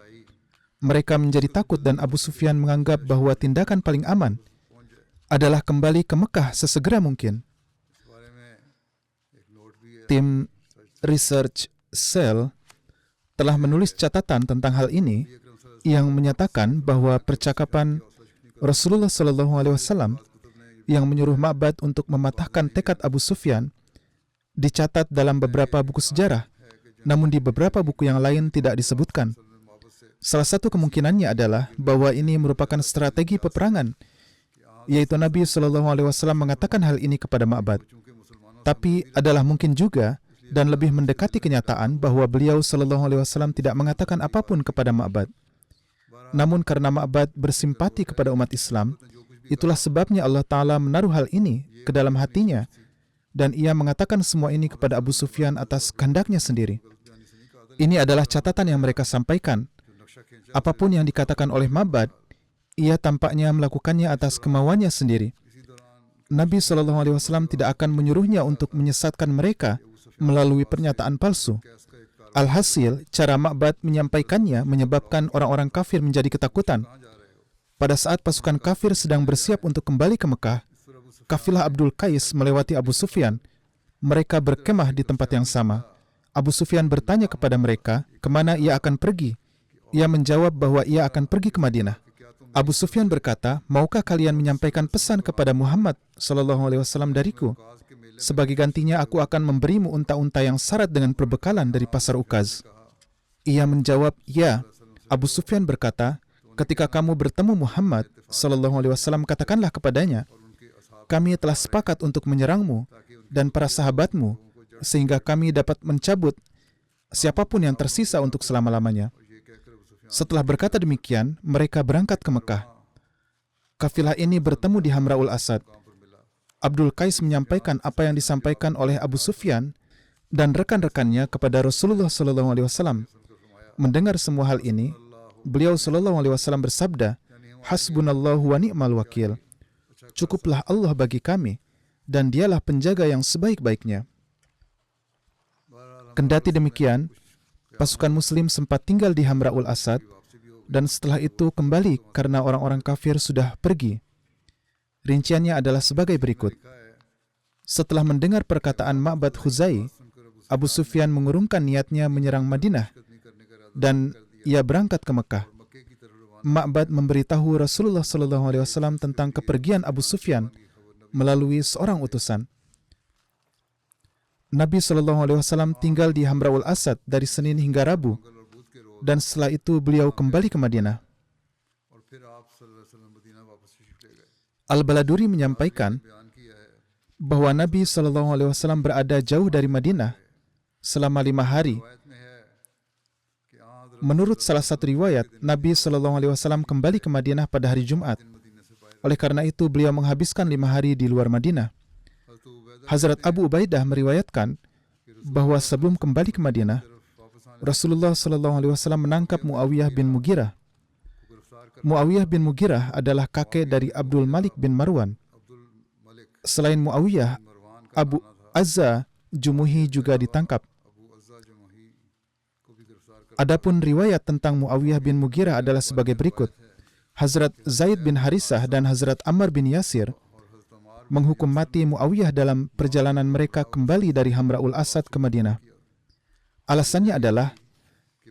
Mereka menjadi takut dan Abu Sufyan menganggap bahwa tindakan paling aman adalah kembali ke Mekah sesegera mungkin. Tim Research Cell telah menulis catatan tentang hal ini yang menyatakan bahwa percakapan Rasulullah SAW yang menyuruh Ma'bad untuk mematahkan tekad Abu Sufyan dicatat dalam beberapa buku sejarah, namun di beberapa buku yang lain tidak disebutkan. Salah satu kemungkinannya adalah bahwa ini merupakan strategi peperangan, yaitu Nabi SAW mengatakan hal ini kepada Ma'bad. Tapi adalah mungkin juga dan lebih mendekati kenyataan bahwa beliau SAW tidak mengatakan apapun kepada Ma'bad. Namun karena Ma'bad bersimpati kepada umat Islam, itulah sebabnya Allah Ta'ala menaruh hal ini ke dalam hatinya, dan ia mengatakan semua ini kepada Abu Sufyan atas kehendaknya sendiri. Ini adalah catatan yang mereka sampaikan. Apapun yang dikatakan oleh Ma'bad, ia tampaknya melakukannya atas kemauannya sendiri. Nabi SAW tidak akan menyuruhnya untuk menyesatkan mereka melalui pernyataan palsu. Alhasil, cara Ma'bad menyampaikannya menyebabkan orang-orang kafir menjadi ketakutan. Pada saat pasukan kafir sedang bersiap untuk kembali ke Mekah, kafilah Abdul Qais melewati Abu Sufyan. Mereka berkemah di tempat yang sama. Abu Sufyan bertanya kepada mereka, kemana ia akan pergi? Ia menjawab bahwa ia akan pergi ke Madinah. Abu Sufyan berkata, maukah kalian menyampaikan pesan kepada Muhammad SAW dariku? Sebagai gantinya aku akan memberimu unta-unta yang syarat dengan perbekalan dari pasar Ukaz. Ia menjawab, ya. Abu Sufyan berkata, ketika kamu bertemu Muhammad SAW, katakanlah kepadanya, kami telah sepakat untuk menyerangmu dan para sahabatmu, sehingga kami dapat mencabut siapapun yang tersisa untuk selama-lamanya. Setelah berkata demikian, mereka berangkat ke Mekah. Kafilah ini bertemu di Hamraul Asad. Abdul Qais menyampaikan apa yang disampaikan oleh Abu Sufyan dan rekan-rekannya kepada Rasulullah SAW. Mendengar semua hal ini, beliau SAW bersabda, Hasbunallahu wa ni'mal wakil. cukuplah Allah bagi kami, dan dialah penjaga yang sebaik-baiknya. Kendati demikian, pasukan Muslim sempat tinggal di Hamra'ul Asad, dan setelah itu kembali karena orang-orang kafir sudah pergi. Rinciannya adalah sebagai berikut. Setelah mendengar perkataan Ma'bad Khuzai, Abu Sufyan mengurungkan niatnya menyerang Madinah, dan ia berangkat ke Mekah. Ma'bad memberitahu Rasulullah SAW tentang kepergian Abu Sufyan melalui seorang utusan. Nabi SAW tinggal di Hamra'ul Asad dari Senin hingga Rabu, dan setelah itu beliau kembali ke Madinah. Al-Baladuri menyampaikan bahwa Nabi SAW berada jauh dari Madinah selama 5 hari. Menurut salah satu riwayat, Nabi SAW kembali ke Madinah pada hari Jumat. Oleh karena itu, beliau menghabiskan 5 hari di luar Madinah. Hazrat Abu Ubaidah meriwayatkan bahwa sebelum kembali ke Madinah, Rasulullah SAW menangkap Muawiyah bin Mughirah. Muawiyah bin Mughirah adalah kakek dari Abdul Malik bin Marwan. Selain Muawiyah, Abu Azza Jumuhi juga ditangkap. Adapun riwayat tentang Muawiyah bin Mughirah adalah sebagai berikut. Hazrat Zaid bin Harisah dan Hazrat Ammar bin Yasir menghukum mati Muawiyah dalam perjalanan mereka kembali dari Hamra'ul Asad ke Madinah. Alasannya adalah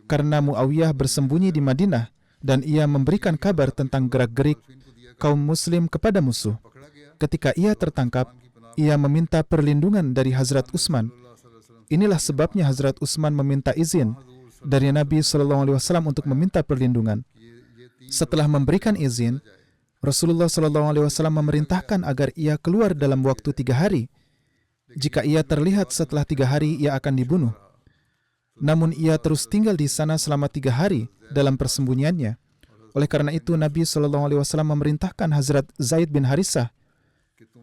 karena Muawiyah bersembunyi di Madinah dan ia memberikan kabar tentang gerak-gerik kaum Muslim kepada musuh. Ketika ia tertangkap, ia meminta perlindungan dari Hazrat Utsman. Inilah sebabnya Hazrat Utsman meminta izin dari Nabi SAW untuk meminta perlindungan. Setelah memberikan izin, Rasulullah SAW memerintahkan agar ia keluar dalam waktu 3 hari. Jika ia terlihat setelah 3 hari, ia akan dibunuh. Namun ia terus tinggal di sana selama 3 hari dalam persembunyiannya. Oleh karena itu, Nabi SAW memerintahkan Hazrat Zaid bin Harisah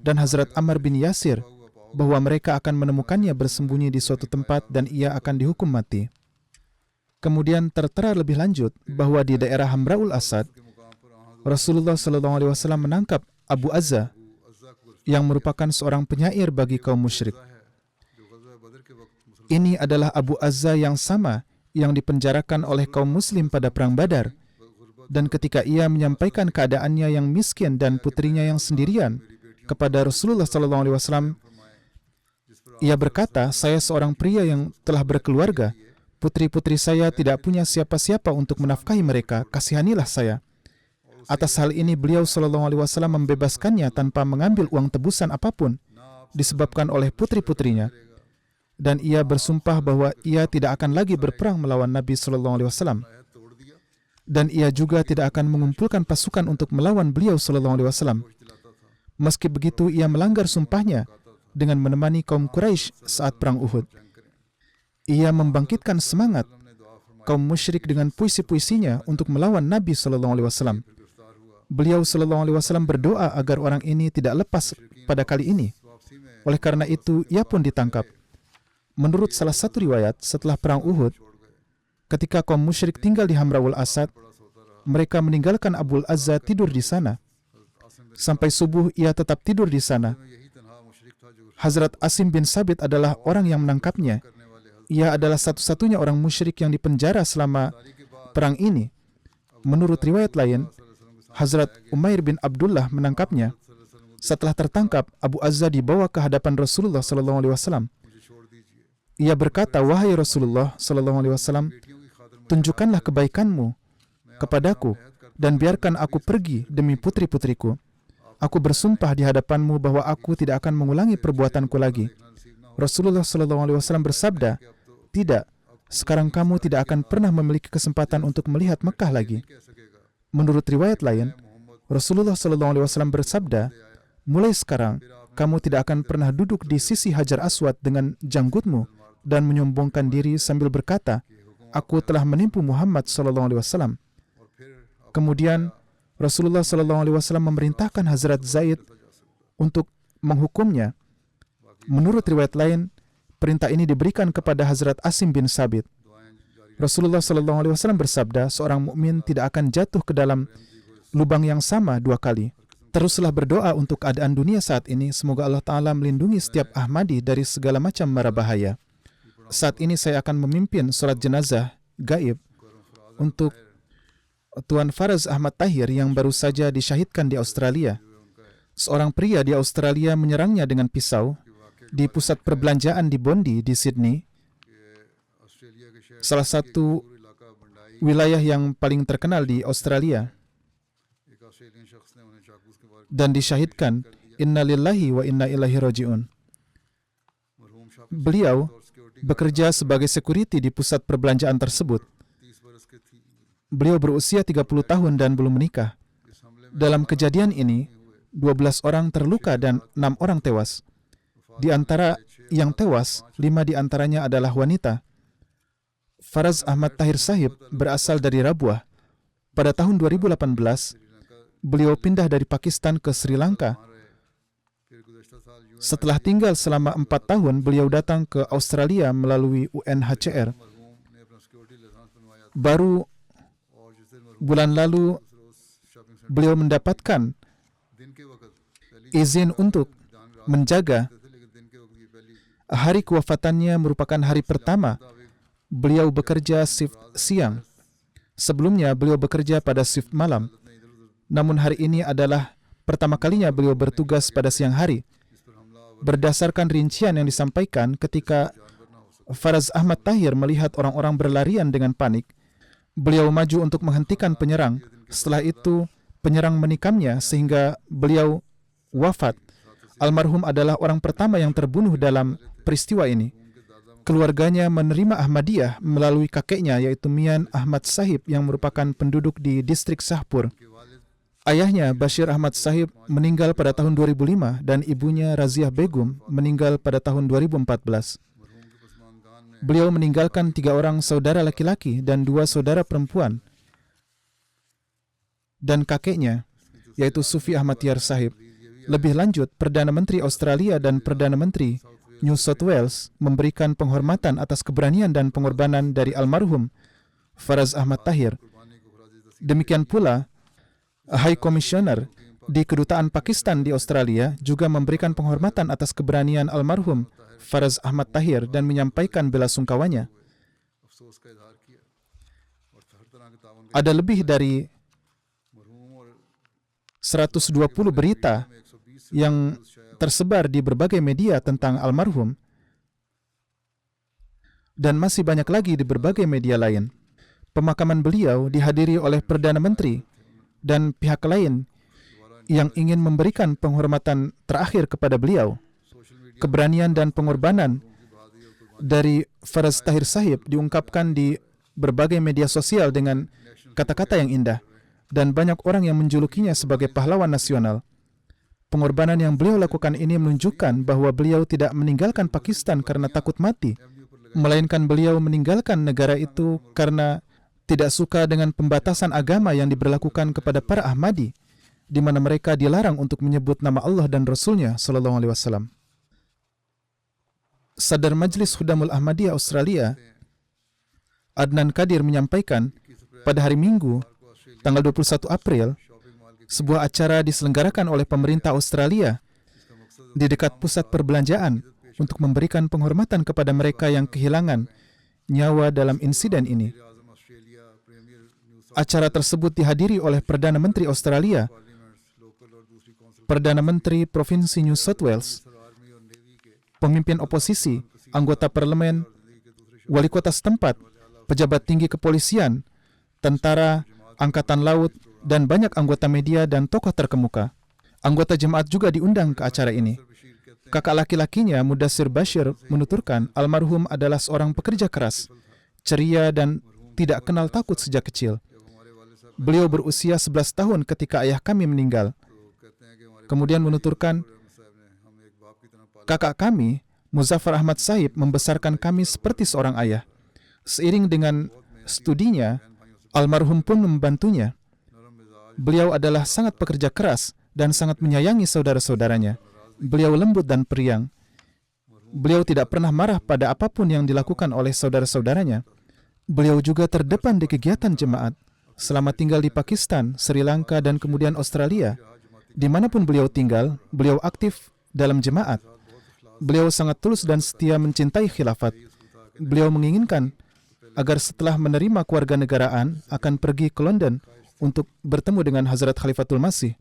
dan Hazrat Ammar bin Yasir bahwa mereka akan menemukannya bersembunyi di suatu tempat dan ia akan dihukum mati. Kemudian tertera lebih lanjut bahwa di daerah Hamra'ul Asad, Rasulullah SAW menangkap Abu Azza yang merupakan seorang penyair bagi kaum musyrik. Ini adalah Abu Azza yang sama yang dipenjarakan oleh kaum muslim pada Perang Badar. Dan ketika ia menyampaikan keadaannya yang miskin dan putrinya yang sendirian kepada Rasulullah SAW, ia berkata, "Saya seorang pria yang telah berkeluarga. Putri-putri saya tidak punya siapa-siapa untuk menafkahi mereka. Kasihanilah saya." Atas hal ini beliau SAW membebaskannya tanpa mengambil uang tebusan apapun disebabkan oleh putri-putrinya. Dan ia bersumpah bahwa ia tidak akan lagi berperang melawan Nabi SAW. Dan ia juga tidak akan mengumpulkan pasukan untuk melawan beliau SAW. Meski begitu, ia melanggar sumpahnya dengan menemani kaum Quraisy saat perang Uhud. Ia membangkitkan semangat kaum musyrik dengan puisi-puisinya untuk melawan Nabi SAW. Beliau SAW berdoa agar orang ini tidak lepas pada kali ini. Oleh karena itu, ia pun ditangkap. Menurut salah satu riwayat, setelah perang Uhud, ketika kaum musyrik tinggal di Hamra'ul Asad, mereka meninggalkan Abu Azza tidur di sana. Sampai subuh, ia tetap tidur di sana. Hazrat Asim bin Sabit adalah orang yang menangkapnya. Ia adalah satu-satunya orang musyrik yang dipenjara selama perang ini. Menurut riwayat lain, Hazrat Umair bin Abdullah menangkapnya. Setelah tertangkap, Abu Azza dibawa ke hadapan Rasulullah SAW. Ia berkata, "Wahai Rasulullah SAW, tunjukkanlah kebaikanmu kepadaku dan biarkan aku pergi demi putri-putriku. Aku bersumpah di hadapanmu bahwa aku tidak akan mengulangi perbuatanku lagi." Rasulullah SAW bersabda, "Tidak, sekarang kamu tidak akan pernah memiliki kesempatan untuk melihat Mekah lagi." Menurut riwayat lain, Rasulullah SAW bersabda, "Mulai sekarang, kamu tidak akan pernah duduk di sisi Hajar Aswad dengan janggutmu dan menyombongkan diri sambil berkata, 'Aku telah menipu Muhammad SAW.'" Kemudian, Rasulullah SAW memerintahkan Hazrat Zaid untuk menghukumnya. Menurut riwayat lain, perintah ini diberikan kepada Hazrat Asim bin Sabit. Rasulullah SAW bersabda, seorang mukmin tidak akan jatuh ke dalam lubang yang sama 2 kali. Teruslah berdoa untuk keadaan dunia saat ini. Semoga Allah Ta'ala melindungi setiap Ahmadi dari segala macam mara bahaya. Saat ini saya akan memimpin solat jenazah gaib untuk Tuan Faraz Ahmad Tahir yang baru saja disyahidkan di Australia. Seorang pria di Australia menyerangnya dengan pisau di pusat perbelanjaan di Bondi di Sydney, salah satu wilayah yang paling terkenal di Australia, dan disyahidkan. Inna lillahi wa inna ilaihi raji'un. Beliau bekerja sebagai security di pusat perbelanjaan tersebut. Beliau berusia 30 tahun dan belum menikah. Dalam kejadian ini, 12 orang terluka dan 6 orang tewas. Di antara yang tewas, 5 di antaranya adalah wanita. Faraz Ahmad Tahir Sahib berasal dari Rabuah. Pada tahun 2018, beliau pindah dari Pakistan ke Sri Lanka. Setelah tinggal selama 4 tahun, beliau datang ke Australia melalui UNHCR. Baru bulan lalu, beliau mendapatkan izin untuk menjaga. Hari kewafatannya merupakan hari pertama beliau bekerja shift siang. Sebelumnya, beliau bekerja pada shift malam. Namun hari ini adalah pertama kalinya beliau bertugas pada siang hari. Berdasarkan rincian yang disampaikan, ketika Faraz Ahmad Tahir melihat orang-orang berlarian dengan panik, beliau maju untuk menghentikan penyerang. Setelah itu, penyerang menikamnya sehingga beliau wafat. Almarhum adalah orang pertama yang terbunuh dalam peristiwa ini. Keluarganya menerima Ahmadiyah melalui kakeknya, yaitu Mian Ahmad Sahib yang merupakan penduduk di distrik Shahpur. Ayahnya, Bashir Ahmad Sahib, meninggal pada tahun 2005 dan ibunya, Raziah Begum, meninggal pada tahun 2014. Beliau meninggalkan 3 orang saudara laki-laki dan 2 saudara perempuan. Dan kakeknya, yaitu Sufi Ahmad Yar Sahib. Lebih lanjut, Perdana Menteri Australia dan Perdana Menteri New South Wales memberikan penghormatan atas keberanian dan pengorbanan dari almarhum Faraz Ahmad Tahir. Demikian pula, High Commissioner di Kedutaan Pakistan di Australia juga memberikan penghormatan atas keberanian almarhum Faraz Ahmad Tahir dan menyampaikan bela sungkawanya. Ada lebih dari 120 berita yang tersebar di berbagai media tentang almarhum dan masih banyak lagi di berbagai media lain. Pemakaman beliau dihadiri oleh Perdana Menteri dan pihak lain yang ingin memberikan penghormatan terakhir kepada beliau. Keberanian dan pengorbanan dari Faraz Tahir Sahib diungkapkan di berbagai media sosial dengan kata-kata yang indah, dan banyak orang yang menjulukinya sebagai pahlawan nasional. Pengorbanan yang beliau lakukan ini menunjukkan bahwa beliau tidak meninggalkan Pakistan karena takut mati, melainkan beliau meninggalkan negara itu karena tidak suka dengan pembatasan agama yang diberlakukan kepada para Ahmadi, di mana mereka dilarang untuk menyebut nama Allah dan Rasul-Nya sallallahu alaihi wasallam. Sadar Majlis Khudamul Ahmadiyah Australia, Adnan Kadir, menyampaikan pada hari Minggu, tanggal 21 April, sebuah acara diselenggarakan oleh pemerintah Australia di dekat pusat perbelanjaan untuk memberikan penghormatan kepada mereka yang kehilangan nyawa dalam insiden ini. Acara tersebut dihadiri oleh Perdana Menteri Australia, Perdana Menteri Provinsi New South Wales, pemimpin oposisi, anggota parlemen, wali kota setempat, pejabat tinggi kepolisian, tentara, angkatan laut, dan banyak anggota media dan tokoh terkemuka. Anggota jemaat juga diundang ke acara ini. Kakak laki-lakinya, Mudassir Bashir, menuturkan almarhum adalah seorang pekerja keras, ceria, dan tidak kenal takut sejak kecil. Beliau berusia 11 tahun ketika ayah kami meninggal. Kemudian menuturkan, kakak kami, Muzaffar Ahmad Sahib, membesarkan kami seperti seorang ayah. Seiring dengan studinya, almarhum pun membantunya. Beliau adalah sangat pekerja keras dan sangat menyayangi saudara-saudaranya. Beliau lembut dan periang. Beliau tidak pernah marah pada apapun yang dilakukan oleh saudara-saudaranya. Beliau juga terdepan di kegiatan jemaat. Selama tinggal di Pakistan, Sri Lanka, dan kemudian Australia, Dimanapun beliau tinggal, beliau aktif dalam jemaat. Beliau sangat tulus dan setia mencintai khilafat. Beliau menginginkan agar setelah menerima kewarganegaraan akan pergi ke London untuk bertemu dengan Hazrat Khalifatul Masih.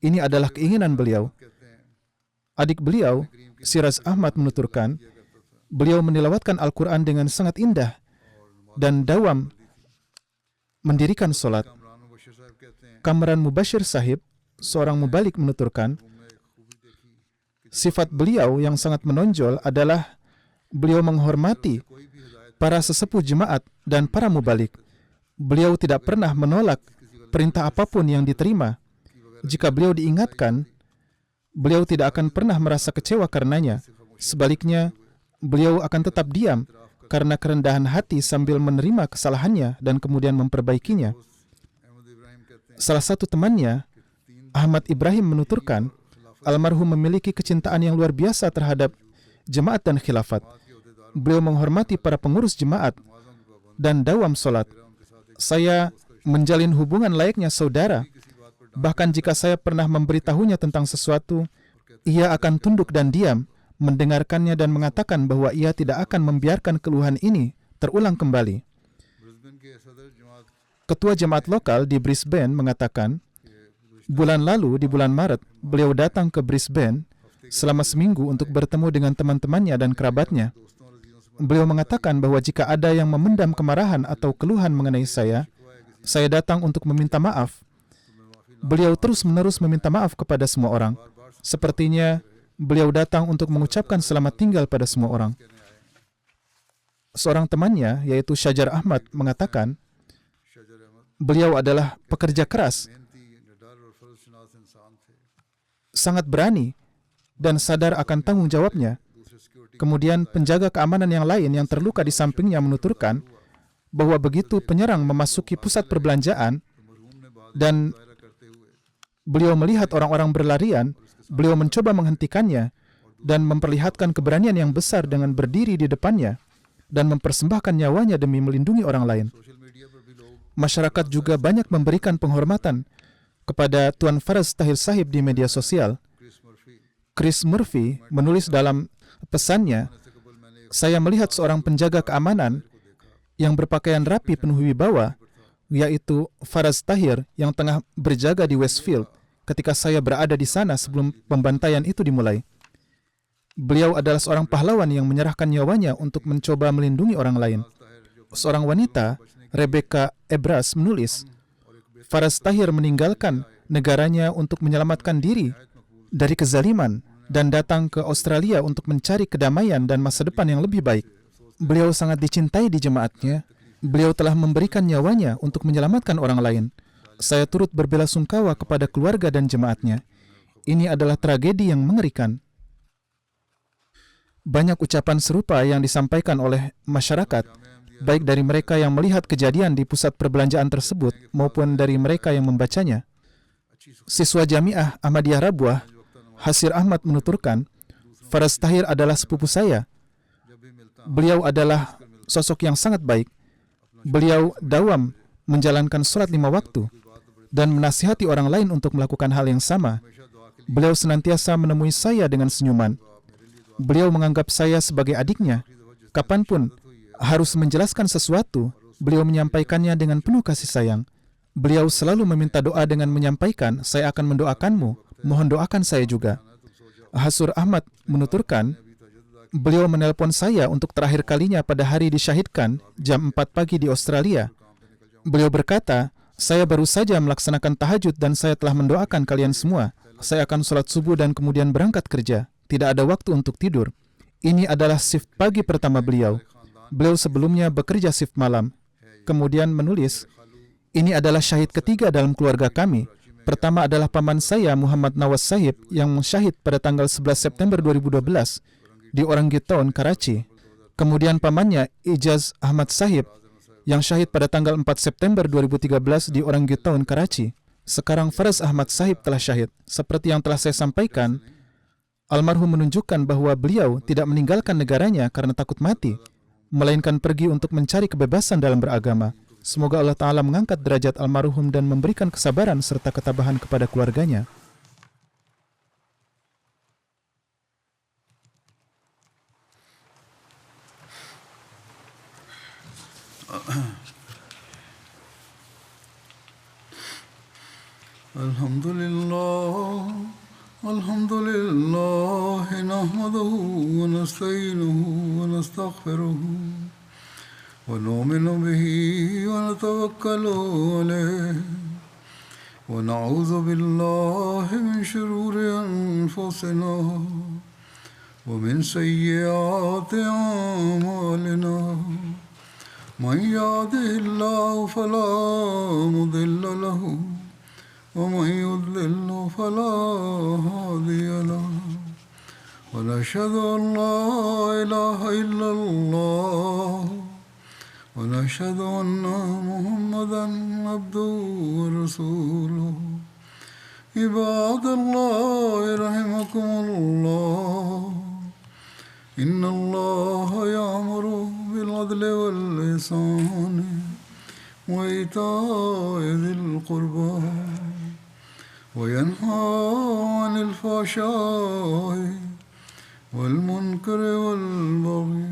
Ini adalah keinginan beliau. Adik beliau, Siraz Ahmad, menuturkan, beliau menilawatkan Al-Quran dengan sangat indah dan dawam mendirikan solat. Kamran Mubashir Sahib, seorang mubalik, menuturkan, sifat beliau yang sangat menonjol adalah beliau menghormati para sesepuh jemaat dan para mubalik. Beliau tidak pernah menolak perintah apapun yang diterima. Jika beliau diingatkan, beliau tidak akan pernah merasa kecewa karenanya. Sebaliknya, beliau akan tetap diam karena kerendahan hati sambil menerima kesalahannya dan kemudian memperbaikinya. Salah satu temannya, Ahmad Ibrahim, menuturkan, almarhum memiliki kecintaan yang luar biasa terhadap jemaat dan khilafat. Beliau menghormati para pengurus jemaat dan dawam solat. Saya menjalin hubungan layaknya saudara. Bahkan jika saya pernah memberitahunya tentang sesuatu, ia akan tunduk dan diam, mendengarkannya dan mengatakan bahwa ia tidak akan membiarkan keluhan ini terulang kembali. Ketua jemaat lokal di Brisbane mengatakan, bulan lalu di bulan Maret, beliau datang ke Brisbane selama seminggu untuk bertemu dengan teman-temannya dan kerabatnya. Beliau mengatakan bahwa jika ada yang memendam kemarahan atau keluhan mengenai saya datang untuk meminta maaf. Beliau terus-menerus meminta maaf kepada semua orang. Sepertinya beliau datang untuk mengucapkan selamat tinggal pada semua orang. Seorang temannya, yaitu Syajar Ahmad, mengatakan, beliau adalah pekerja keras, sangat berani, dan sadar akan tanggung jawabnya. Kemudian penjaga keamanan yang lain yang terluka di sampingnya menuturkan bahwa begitu penyerang memasuki pusat perbelanjaan dan beliau melihat orang-orang berlarian, beliau mencoba menghentikannya dan memperlihatkan keberanian yang besar dengan berdiri di depannya dan mempersembahkan nyawanya demi melindungi orang lain. Masyarakat juga banyak memberikan penghormatan kepada Tuan Faraz Tahir Sahib di media sosial. Chris Murphy menulis dalam pesannya, saya melihat seorang penjaga keamanan yang berpakaian rapi penuh wibawa, yaitu Faraz Tahir, yang tengah berjaga di Westfield ketika saya berada di sana sebelum pembantaian itu dimulai. Beliau adalah seorang pahlawan yang menyerahkan nyawanya untuk mencoba melindungi orang lain. Seorang wanita, Rebecca Ebras, menulis, Faraz Tahir meninggalkan negaranya untuk menyelamatkan diri dari kezaliman dan datang ke Australia untuk mencari kedamaian dan masa depan yang lebih baik. Beliau sangat dicintai di jemaatnya. Beliau telah memberikan nyawanya untuk menyelamatkan orang lain. Saya turut berbelasungkawa kepada keluarga dan jemaatnya. Ini adalah tragedi yang mengerikan. Banyak ucapan serupa yang disampaikan oleh masyarakat, baik dari mereka yang melihat kejadian di pusat perbelanjaan tersebut maupun dari mereka yang membacanya. Siswa Jamiah Ahmadiyah Rabwah, Hasir Ahmad, menuturkan, Faraz Tahir adalah sepupu saya. Beliau adalah sosok yang sangat baik. Beliau dawam menjalankan sholat 5 waktu dan menasihati orang lain untuk melakukan hal yang sama. Beliau senantiasa menemui saya dengan senyuman. Beliau menganggap saya sebagai adiknya. Kapanpun harus menjelaskan sesuatu, beliau menyampaikannya dengan penuh kasih sayang. Beliau selalu meminta doa dengan menyampaikan, saya akan mendoakanmu, mohon doakan saya juga. Hasur Ahmad menuturkan, beliau menelpon saya untuk terakhir kalinya pada hari disyahidkan jam 4 pagi di Australia. Beliau berkata, saya baru saja melaksanakan tahajud dan saya telah mendoakan kalian semua. Saya akan sholat subuh dan kemudian berangkat kerja. Tidak ada waktu untuk tidur. Ini adalah shift pagi pertama beliau. Beliau sebelumnya bekerja shift malam. Kemudian menulis, ini adalah syahid ketiga dalam keluarga kami. Pertama adalah paman saya, Muhammad Nawaz Sahib, yang syahid pada tanggal 11 September 2012 di Orangutown, Karachi. Kemudian pamannya, Ijaz Ahmad Sahib, yang syahid pada tanggal 4 September 2013 di Orangutown, Karachi. Sekarang Faraz Ahmad Sahib telah syahid. Seperti yang telah saya sampaikan, almarhum menunjukkan bahwa beliau tidak meninggalkan negaranya karena takut mati, melainkan pergi untuk mencari kebebasan dalam beragama. Semoga Allah Ta'ala mengangkat derajat almarhum dan memberikan kesabaran serta ketabahan kepada keluarganya. الحمد لله نحمده ونستعينه ونستغفره ونؤمن به ونتوكل عليه ونعوذ بالله من شرور أنفسنا ومن سيئات أعمالنا من يهده الله فلا مضل له ومن يضلل فلا هادي له ونشهد أن لا إله إلا الله ونشهد أن محمدا عبده ورسوله عباد الله رحمكم الله إن الله يأمر بالعدل والإحسان وإيتاء ذي القربى وينهى عن الفحشاء والمنكر والبغي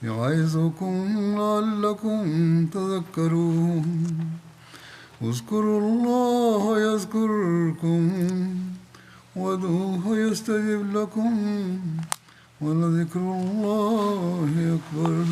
يعظكم لعلكم تذكرون اذكروا الله يذكركم وادعوه يستجب لكم ولذكر الله أكبر